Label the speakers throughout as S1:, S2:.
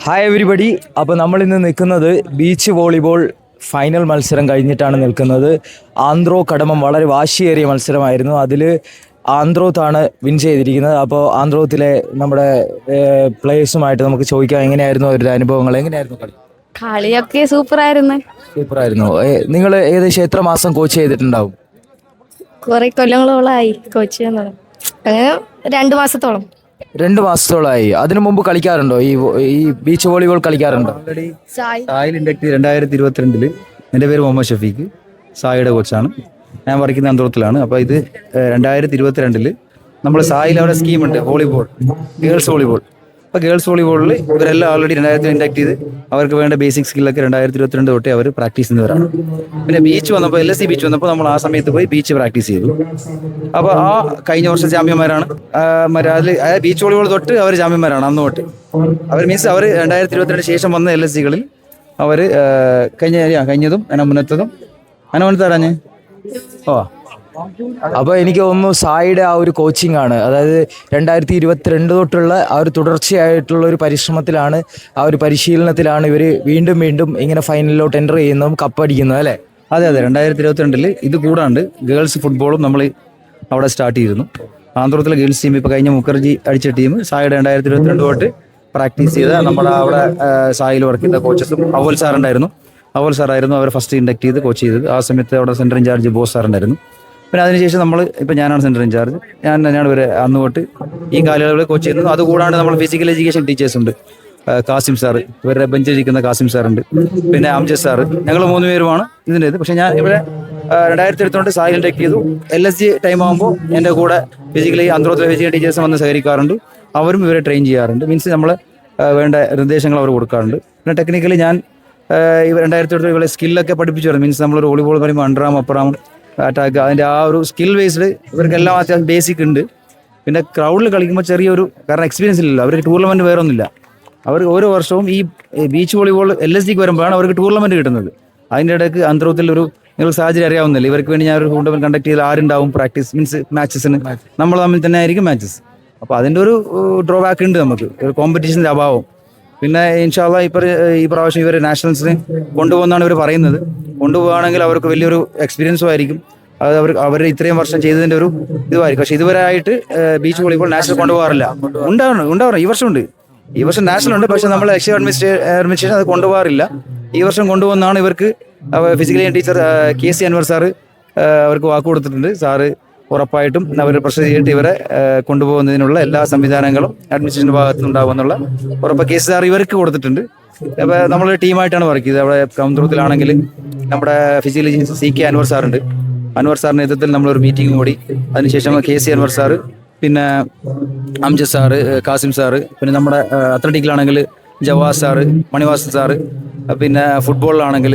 S1: Hi everybody. അപ്പോൾ നമ്മൾ ഇന്ന് നിൽക്കുന്നത് ബീച്ച് വോളിബോൾ ഫൈനൽ മത്സരം കഴിഞ്ഞിട്ടാണ് നിൽക്കുന്നത്. ആന്ത്രോ കടമം വളരെ വാശിയേറിയ മത്സരമായിരുന്നു. അതിൽ ആന്ത്രോത്താണ് വിൻ ചെയ്തിരിക്കുന്നത്. അപ്പോൾ ആന്ത്രോത്തിലെ നമ്മുടെ പ്ലേയേഴ്സുമായിട്ട് നമുക്ക് ചോദിക്കാം, എങ്ങനെയായിരുന്നു അവരുടെ അനുഭവങ്ങൾ, എങ്ങനെയായിരുന്നു കളി?
S2: കളിയൊക്കെ സൂപ്പറായിരുന്നു.
S1: സൂപ്പറായിരുന്നു. നിങ്ങൾ ഏകദേശം എത്ര മാസം കോച്ച് ചെയ്തിട്ടുണ്ടാവും?
S2: കുറെ കൊല്ലങ്ങളോളായി കോച്ച് ചെയ്യുന്നത്. അങ്ങനെ 2 മാസത്തോളം.
S1: 2 മാസത്തോളമായി. അതിനു മുമ്പ് കളിക്കാറുണ്ടോ? ഈ ബീച്ച് വോളിബോൾ കളിക്കാറുണ്ടോ?
S3: സായിൽ ഇൻഡക്ട് 2022 എൻ്റെ പേര് മുഹമ്മദ് ഷഫീഖ്, സായിയുടെ കോച്ചാണ്. ഞാൻ വർക്കുന്ന അന്തോളത്തിലാണ്. അപ്പോൾ ഇത് 2022 നമ്മൾ സായിൽ അവിടെ സ്കീമുണ്ട്, വോളിബോൾ, ഗേൾസ് വോളിബോൾ. അപ്പോൾ ഗേൾസ് വോളിബോളിൽ ഇവരെല്ലാം ഓൾറെഡി 2000 ഇൻഡക്ട് ചെയ്ത് അവർക്ക് വേണ്ട ബേസിക് സ്കില്ലൊക്കെ 2022 തൊട്ടേ അവർ പ്രാക്ടീസ് ചെയ്യുന്നവരാണ്. പിന്നെ ബീച്ച് വന്നപ്പോൾ LSC ബീച്ച് വന്നപ്പോൾ നമ്മൾ ആ സമയത്ത് പോയി ബീച്ച് പ്രാക്ടീസ് ചെയ്തു. അപ്പോൾ ആ കഴിഞ്ഞ വർഷം ചാമ്പ്യന്മാരാണ്. അതിൽ ബീച്ച് വോളിബോൾ തൊട്ട് അവർ ചാമ്പ്യന്മാരാണ് അന്ന് തൊട്ട്. അവർ മീൻസ് അവർ 2022 ശേഷം വന്ന LSCകളിൽ അവർ കഴിഞ്ഞതും മുന്നത്തതും മുന്നത്താരാഞ്ഞ്
S1: അപ്പോൾ എനിക്ക് തോന്നുന്നു സായിയുടെ ആ ഒരു കോച്ചിങ് ആണ്, അതായത് 2022 തൊട്ടുള്ള ആ ഒരു തുടർച്ചയായിട്ടുള്ള ഒരു പരിശ്രമത്തിലാണ്, ആ ഒരു പരിശീലനത്തിലാണ് ഇവർ വീണ്ടും വീണ്ടും ഇങ്ങനെ ഫൈനലിലോട്ട് എൻ്റർ ചെയ്യുന്നതും കപ്പടിക്കുന്നതും അല്ലേ?
S3: അതെ 2022 ഇത് കൂടാണ്ട് ഗേൾസ് ഫുട്ബോളും നമ്മൾ അവിടെ സ്റ്റാർട്ട് ചെയ്തിരുന്നു. ആന്ധ്രത്തിലെ ഗേൾസ് ടീം ഇപ്പോൾ കഴിഞ്ഞ മുഖർജി അടിച്ച ടീം സായിയുടെ 2022 തൊട്ട് പ്രാക്ടീസ് ചെയ്ത നമ്മുടെ അവിടെ സായിൽ വർക്ക് ചെയ്ത കോച്ചസും അവൽ സാറുണ്ടായിരുന്നു. അവൽ സാറായിരുന്നു അവർ ഫസ്റ്റ് ഇൻഡക്ട് ചെയ്ത് കോച്ച് ചെയ്തത്. ആ സമയത്ത് അവിടെ സെൻറ്റർ ഇൻചാർജ് ബോസ് സാറുണ്ടായിരുന്നു. പിന്നെ അതിനുശേഷം ഇപ്പോൾ ഞാനാണ് സെൻറ്റർ ഇൻചാർജ്. ഞാനാണ് ഇവരെ അന്ന് തൊട്ട് ഈ കാലയളവിൽ കോച്ച് ചെയ്യുന്നത്. അതുകൂടാണ്ട് നമ്മൾ ഫിസിക്കൽ എഡ്യൂക്കേഷൻ ടീച്ചേഴ്സ് ഉണ്ട്. കാസിം സാറ്, ഇവരുടെ ബെഞ്ചിലിരിക്കുന്ന കാസിം സാറുണ്ട്. പിന്നെ അംജദ് സാറ്, ഞങ്ങൾ 3 പേരുമാണ് ഇതിൻ്റെ ഇത്. പക്ഷേ ഞാൻ ഇവിടെ 2022 സായിൽ ഇൻഡക്ട് ചെയ്തു. LSG ടൈം ആകുമ്പോൾ എൻ്റെ കൂടെ ഫിസിക്കലി അന്തോളത്തിലെ ഫിസിക്കൽ ടീച്ചേഴ്സ് വന്ന് സഹകരിക്കാറുണ്ട്. അവരും ഇവരെ ട്രെയിൻ ചെയ്യാറുണ്ട്. മീൻസ് നമ്മൾ വേണ്ട നിർദ്ദേശങ്ങൾ അവർ കൊടുക്കാറുണ്ട്. പിന്നെ ടെക്നിക്കലി ഞാൻ 2022 ഇവരെ സ്കില്ലൊക്കെ പഠിപ്പിച്ചു വരുന്നത്. മീൻസ് നമ്മളൊരു വോളിബോൾ പറയുമ്പോൾ അണ്ടറാം അപ്പറാം അറ്റാക്ക്, അതിൻ്റെ ആ ഒരു സ്കിൽ ബേസ്ഡ് ഇവർക്കെല്ലാം അത്യാവശ്യം ബേസിക് ഉണ്ട്. പിന്നെ ക്രൗഡിൽ കളിക്കുമ്പോൾ ചെറിയൊരു, കാരണം എക്സ്പീരിയൻസ് ഇല്ലല്ലോ അവർക്ക്, ടൂർണമെൻറ്റ് വേറെ ഒന്നുമില്ല. അവർ ഓരോ വർഷവും ഈ ബീച്ച് വോളിബോൾ LSDക്ക് വരുമ്പോഴാണ് അവർക്ക് ടൂർണമെൻറ്റ് കിട്ടുന്നത്. അതിൻ്റെ ഇടയ്ക്ക് അന്തരത്തിൽ ഒരു നിങ്ങൾക്ക് സാഹചര്യം അറിയാവുന്നില്ല, ഇവർക്ക് വേണ്ടി ഞാൻ ഒരു ടൂർണമെൻറ്റ് കണ്ടക്ട് ചെയ്ത് ആരുണ്ടാവും പ്രാക്ടീസ് മീൻസ് മാച്ചസിന്, നമ്മൾ തമ്മിൽ തന്നെ ആയിരിക്കും മാച്ചസ്. അപ്പോൾ അതിൻ്റെ ഒരു ഡ്രോബാക്ക് ഉണ്ട് നമുക്ക്, ഒരു കോമ്പറ്റീഷൻ്റെ അഭാവം. പിന്നെ ഇൻഷാല്ലാ ഈ പ്രാവശ്യം ഇവർ നാഷണൽസിന് കൊണ്ടുപോകുന്നതാണ് ഇവർ പറയുന്നത്. കൊണ്ടുപോകുകയാണെങ്കിൽ അവർക്ക് വലിയൊരു എക്സ്പീരിയൻസും ആയിരിക്കും. അത് അവർ ഇത്രയും വർഷം ചെയ്തതിൻ്റെ ഒരു ഇതുമായിരിക്കും. പക്ഷേ ഇതുവരെ ആയിട്ട് ബീച്ച് വോളിബോൾ നാഷണൽ കൊണ്ടുപോകാറില്ല. ഉണ്ടാവണം ഈ വർഷം ഉണ്ട്. ഈ വർഷം നാഷണൽ ഉണ്ട്, പക്ഷെ നമ്മൾ അഡ്മിനിസ്ട്രേഷൻ അത് കൊണ്ടുപോകാറില്ല. ഈ വർഷം കൊണ്ടുപോകുന്നതാണ് ഇവർക്ക് physically teacher KC Anwar sir അവർക്ക് വാക്ക് കൊടുത്തിട്ടുണ്ട്. സാറ് ഉറപ്പായിട്ടും അവർ പ്രഷർ ചെയ്തിട്ട് ഇവരെ കൊണ്ടുപോകുന്നതിനുള്ള എല്ലാ സംവിധാനങ്ങളും അഡ്മിനിസ്ട്രേഷൻ്റെ ഭാഗത്തുനിന്നുണ്ടാകുമെന്നുള്ള ഉറപ്പ് KC സാർ ഇവർക്ക് കൊടുത്തിട്ടുണ്ട്. അപ്പോൾ നമ്മൾ ടീമായിട്ടാണ് വർക്ക് ചെയ്തത്. അവിടെ കൗന്തൂരത്തിലാണെങ്കിൽ നമ്മുടെ ഫിസിക്കലി CK അൻവർ സാറുണ്ട്. അൻവർ സാറിൻ്റെ നേതൃത്വത്തിൽ നമ്മളൊരു മീറ്റിംഗ് കൂടി. അതിനുശേഷം KC അൻവർ സാറ്, പിന്നെ അംജദ് സാറ്, കാസിം സാറ്, പിന്നെ നമ്മുടെ അത്ലറ്റിക്കിലാണെങ്കിൽ ജവാസ് സാറ്, മണിവാസൻ സാറ്, പിന്നെ ഫുട്ബോളിലാണെങ്കിൽ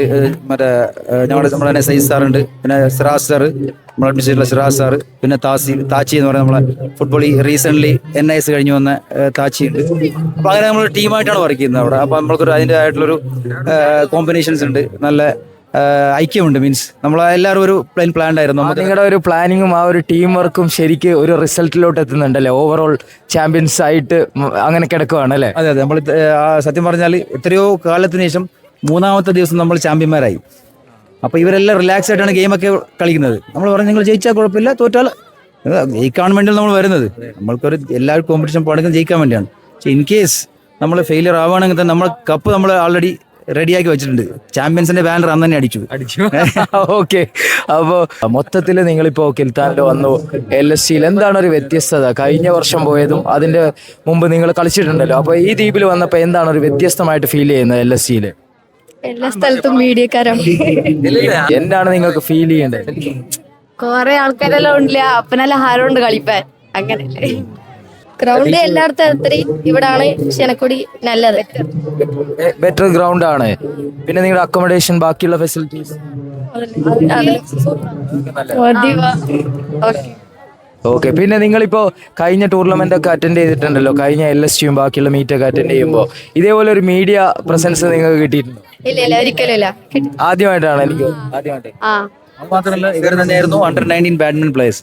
S3: നമ്മുടെ സൈസ് സാറുണ്ട്, പിന്നെ സിറാസ് സാറ്, നമ്മുടെ അഡ്മിനിസ്ട്രേറ്റീവ് സിറാസ് സാറ്, പിന്നെ താച്ചി എന്ന് പറയുന്ന നമ്മളെ ഫുട്ബോൾ റീസെൻ്റ്ലി NIS കഴിഞ്ഞ് വന്ന താച്ചി ഉണ്ട്. അപ്പോൾ അങ്ങനെ നമ്മൾ ടീമായിട്ടാണ് വർക്ക് ചെയ്യുന്നത് അവിടെ. അപ്പോൾ നമ്മൾക്കൊരു അതിൻ്റെതായിട്ടുള്ളൊരു കോമ്പിനേഷൻസ് ഉണ്ട്, നല്ല ഐക്യമുണ്ട്. മീൻസ് നമ്മൾ എല്ലാവരും ഒരു പ്ലാൻഡ് ആയിരുന്നു.
S1: നിങ്ങളുടെ ഒരു പ്ലാനിങ്ങും ആ ഒരു ടീം വർക്കും ശരിക്ക് ഒരു റിസൾട്ടിലോട്ട് എത്തുന്നുണ്ടല്ലേ? ഓവറോൾ ചാമ്പ്യൻസ് ആയിട്ട് അങ്ങനെ കിടക്കുകയാണ് അല്ലേ?
S3: അതെ നമ്മൾ സത്യം പറഞ്ഞാൽ എത്രയോ കാലത്തിന് ശേഷം 3ാമത്തെ ദിവസം നമ്മൾ ചാമ്പ്യന്മാരായി. അപ്പോൾ ഇവരെല്ലാം റിലാക്സ് ആയിട്ടാണ് ഗെയിമൊക്കെ കളിക്കുന്നത്. നമ്മൾ പറഞ്ഞു നിങ്ങൾ ജയിച്ചാൽ കുഴപ്പമില്ല, തോറ്റാൽ ജയിക്കാൻ വേണ്ടിയാണ് നമ്മൾ വരുന്നത്. നമ്മൾക്കൊരു എല്ലാ കോമ്പറ്റീഷൻ പടക്കം ജയിക്കാൻ വേണ്ടിയാണ്. പക്ഷേ ഇൻ കേസ് നമ്മൾ ഫെയിലിയർ ആവുകയാണെങ്കിൽ തന്നെ നമ്മൾ കപ്പ് നമ്മൾ ആൾറെഡി റെഡിയാക്കി വെച്ചിട്ടുണ്ട്. ചാമ്പ്യൻസിന്റെ ബാനർ അന്ന് തന്നെ അടിച്ചു.
S1: ഓക്കെ. അപ്പോൾ മൊത്തത്തിൽ നിങ്ങളിപ്പോൾ കിൽത്താനിൽ വന്നു, LSCയിൽ എന്താണ് ഒരു വ്യത്യസ്തത? കഴിഞ്ഞ വർഷം പോയതും അതിന്റെ മുമ്പ് നിങ്ങൾ കളിച്ചിട്ടുണ്ടല്ലോ, അപ്പോൾ ഈ ദ്വീപിൽ വന്നപ്പോൾ എന്താണ് ഒരു വ്യത്യസ്തമായിട്ട് ഫീൽ ചെയ്യുന്നത് LSCയിൽ?
S2: എല്ലാ സ്ഥലത്തും മീഡിയക്കാരാണ്.
S1: എന്താണ് നിങ്ങൾക്ക് ഫീൽ ചെയ്യേണ്ടത്?
S2: കൊറേ ആൾക്കാരെല്ലാം ഉണ്ടല്ല, അപ്പൊ നല്ല ഹാരമുണ്ട് കളിപ്പാൻ. അങ്ങനല്ലേ ഗ്രൗണ്ട് എല്ലായിടത്തും അത്രയും. ഇവിടാണ് ശനക്കൊടി നല്ലത്,
S1: ബെറ്റർ ഗ്രൗണ്ട് ആണ്. പിന്നെ നിങ്ങളുടെ അക്കോമഡേഷൻ, ബാക്കിയുള്ള ഫെസിലിറ്റീസ് ഓക്കെ. പിന്നെ നിങ്ങളിപ്പോൾ കഴിഞ്ഞ ടൂർണമെന്റ് ഒക്കെ അറ്റൻഡ് ചെയ്തിട്ടുണ്ടല്ലോ, കഴിഞ്ഞ LSCയും ബാക്കിയുള്ള മീറ്റൊക്കെ അറ്റൻഡ് ചെയ്യുമ്പോൾ ഇതേപോലെ ഒരു മീഡിയ പ്രസൻസ് നിങ്ങൾക്ക് കിട്ടിയിട്ടുണ്ടോ?
S2: ഇല്ല ഒരിക്കലും ഇല്ല.
S1: ആദ്യമായിട്ടാണ് എനിക്ക് ആദ്യമായിട്ട്.
S3: മാത്രമല്ല ഇവർ തന്നെയായിരുന്നു Under-19 ബാഡ്മിന്റൺ പ്ലേയേഴ്സ്.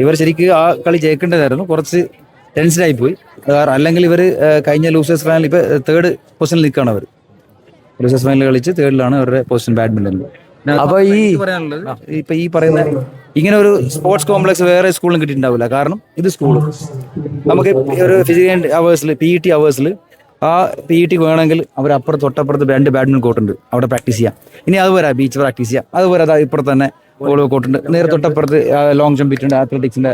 S3: ഇവർ ശരിക്കും ആ കളി ജയിക്കേണ്ടതായിരുന്നു. കുറച്ച് ടെൻഷനായി പോയി. അല്ലെങ്കിൽ ഇവർ കഴിഞ്ഞ ലൂസേഴ്സ് ഫൈനൽ ഇപ്പോൾ 3rd പൊസിഷനിൽ നിൽക്കുകയാണ്. അവർ ലൂസേഴ്സ് ഫൈനൽ കളിച്ച് 3rd അവരുടെ പൊസിഷൻ ബാഡ്മിൻ്റണിൽ.
S1: അപ്പൊ
S3: പറയാനുള്ളത് ഇപ്പൊ ഈ പറയുന്ന ഇങ്ങനെ ഒരു സ്പോർട്സ് കോംപ്ലക്സ് വേറെ സ്കൂളിലും കിട്ടിയിട്ടുണ്ടാവില്ല. കാരണം ഇത് സ്കൂള് നമുക്ക് ഒരു ഫിസിക്കൽ അവേഴ്സിൽ PET അവേഴ്സിൽ ആ PET വേണമെങ്കിൽ അവർ തൊട്ടപ്പുറത്ത് 2 ബാഡ്മിൻ്റൺ കോർട്ടുണ്ട്, അവിടെ പ്രാക്ടീസ് ചെയ്യാം. ഇനി അതുപോലെ ബീച്ച് പ്രാക്ടീസ് ചെയ്യാം. അതുപോലെ അതാ ഇപ്പുറത്ത് തന്നെ വോളിബോൾ കോർട്ടുണ്ട്, നേരെ തൊട്ടപ്പുറത്ത് ലോങ് ജമ്പ് ഉണ്ട്, അത്ലറ്റിക്സിന്റെ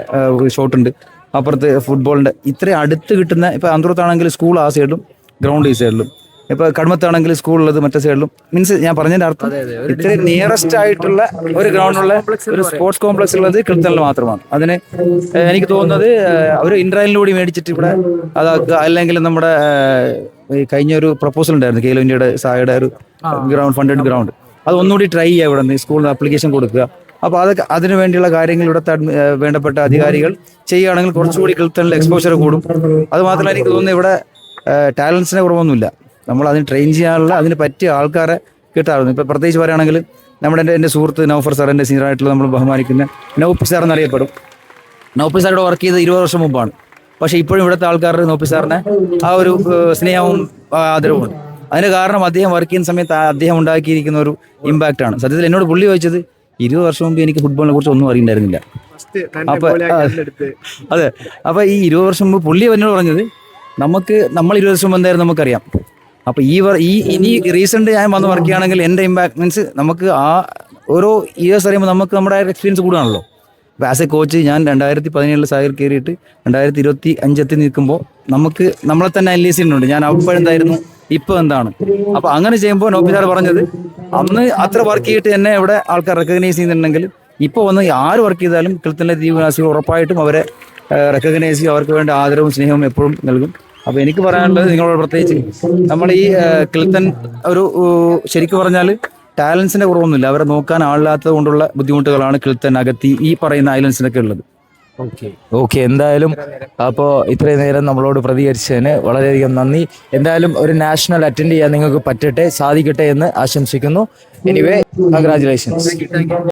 S3: ഷോട്ട് ഉണ്ട്, അപ്പുറത്ത് ഫുട്ബോളിന്റെ. ഇത്രയും അടുത്ത് കിട്ടുന്ന ഇപ്പൊ ആന്ധ്രത്താണെങ്കിൽ സ്കൂൾ ആ സൈഡിലും ഗ്രൗണ്ട് ഈ സൈഡിലും, ഇപ്പൊ കടമത്താണെങ്കിൽ സ്കൂളുള്ളത് മറ്റേ സൈഡിലും. മീൻസ് ഞാൻ പറഞ്ഞതിന്റെ അർത്ഥം ഇത്രയും നിയറസ്റ്റ് ആയിട്ടുള്ള ഒരു ഗ്രൗണ്ടുള്ള ഒരു സ്പോർട്സ് കോംപ്ലക്സ് ഉള്ളത് കിൽത്തണിൽ മാത്രമാണ്. അതിന് എനിക്ക് തോന്നുന്നത് അവർ ഇൻട്രയലിലൂടെ മേടിച്ചിട്ട് ഇവിടെ അതാക്കുക. അല്ലെങ്കിൽ നമ്മുടെ കഴിഞ്ഞ ഒരു പ്രപ്പോസൽ ഉണ്ടായിരുന്നു കേലോ ഇന്ത്യയുടെ സായുടെ ഒരു ഗ്രൗണ്ട്, ഫണ്ടഡ് ഗ്രൗണ്ട്, അത് ഒന്നുകൂടി ട്രൈ ചെയ്യുക. ഇവിടെ നിന്ന് സ്കൂളിൽ ആപ്ലിക്കേഷൻ കൊടുക്കുക. അപ്പോൾ അതൊക്കെ അതിനു വേണ്ടിയുള്ള കാര്യങ്ങൾ ഇവിടുത്തെ വേണ്ടപ്പെട്ട അധികാരികൾ ചെയ്യുകയാണെങ്കിൽ കുറച്ചുകൂടി കിൽത്തണിൽ എക്സ്പോഷർ കൂടും. അത് മാത്രമല്ല എനിക്ക് തോന്നുന്നു ഇവിടെ ടാലൻസിനെ കുറവൊന്നുമില്ല. നമ്മൾ അതിന് ട്രെയിൻ ചെയ്യാനുള്ള അതിന് പറ്റിയ ആൾക്കാരെ കിട്ടാറുണ്ട്. ഇപ്പോൾ പ്രത്യേകിച്ച് പറയുകയാണെങ്കിൽ നമ്മുടെ എൻ്റെ സുഹൃത്ത് നൗഫർ സാർ, എൻ്റെ സീനിയറായിട്ടുള്ള നമ്മൾ ബഹുമാനിക്കുന്ന നൗഫി സാർ എന്നറിയപ്പെടും. നൗഫി സാറിവിടെ വർക്ക് ചെയ്ത് 20 വർഷം മുമ്പാണ്. പക്ഷേ ഇപ്പോഴും ഇവിടുത്തെ ആൾക്കാർ നൗഫി സാറിനെ ആ ഒരു സ്നേഹവും ആദരവുമുണ്ട്. അതിന് കാരണം അദ്ദേഹം വർക്ക് ചെയ്യുന്ന സമയത്ത് അദ്ദേഹം ഉണ്ടാക്കിയിരിക്കുന്ന ഒരു ഇമ്പാക്റ്റ് ആണ്. സത്യത്തിൽ എന്നോട് പുള്ളി ചോദിച്ചത് 20 വർഷം മുമ്പ് എനിക്ക് ഫുട്ബോളിനെ കുറിച്ച് ഒന്നും അറിയണ്ടായിരുന്നില്ല. അതെ, അപ്പോൾ ഈ 20 വർഷം മുമ്പ് പുള്ളി എന്നോട് പറഞ്ഞത് നമ്മൾ 20 വർഷം മുമ്പ് എന്തായാലും നമുക്കറിയാം. അപ്പോൾ ഇനി റീസെന്റ് ഞാൻ വന്ന് വർക്ക് ചെയ്യുകയാണെങ്കിൽ എൻ്റെ ഇമ്പാക്ട് മീൻസ് നമുക്ക് ആ ഓരോ ഇയേഴ്സ് അറിയുമ്പോൾ നമുക്ക് നമ്മുടെ എക്സ്പീരിയൻസ് കൂടുകയാണല്ലോ. അപ്പോൾ ആസ് എ കോച്ച് ഞാൻ 2017 സാഗർ കയറിയിട്ട് 2025 എത്തി നിൽക്കുമ്പോൾ നമുക്ക് നമ്മളെ തന്നെ അനലൈസ് ചെയ്യുന്നുണ്ട്. ഞാൻ അപ്പോഴെന്തായിരുന്നു, ഇപ്പോൾ എന്താണ്. അപ്പോൾ അങ്ങനെ ചെയ്യുമ്പോൾ നൗഫി സാർ പറഞ്ഞത് അന്ന് അത്ര വർക്ക് ചെയ്തിട്ട് തന്നെ ഇവിടെ ആൾക്കാർ റെക്കഗ്നൈസ് ചെയ്യുന്നുണ്ടെങ്കിൽ ഇപ്പോൾ വന്ന് ആര് വർക്ക് ചെയ്താലും കിൽത്തണിലെ ദീപനാസികൾ ഉറപ്പായിട്ടും അവരെ റെക്കഗ്നൈസ് ചെയ്യും, അവർക്ക് വേണ്ട ആദരവും സ്നേഹവും എപ്പോഴും നൽകും. അപ്പോൾ എനിക്ക് പറയാനുള്ളത് നിങ്ങളോട് പ്രത്യേകിച്ച് നമ്മൾ ഈ കിൽത്തൺ ഒരു ശരിക്കും പറഞ്ഞാൽ ടാലൻസിന്റെ കുറവൊന്നുമില്ല, അവരെ നോക്കാൻ ആളില്ലാത്തത് കൊണ്ടുള്ള ബുദ്ധിമുട്ടുകളാണ് കിൽത്തൺ, അഗത്തി ഈ പറയുന്ന ഐലൻഡ്സിനൊക്കെ ഉള്ളത്.
S1: ഓക്കെ, എന്തായാലും അപ്പോൾ ഇത്രയും നേരം നമ്മളോട് പ്രതികരിച്ചതിന് വളരെയധികം നന്ദി. എന്തായാലും ഒരു നാഷണൽ അറ്റൻഡ് ചെയ്യാൻ നിങ്ങൾക്ക് പറ്റട്ടെ, സാധിക്കട്ടെ എന്ന് ആശംസിക്കുന്നു. Anyway, congratulations.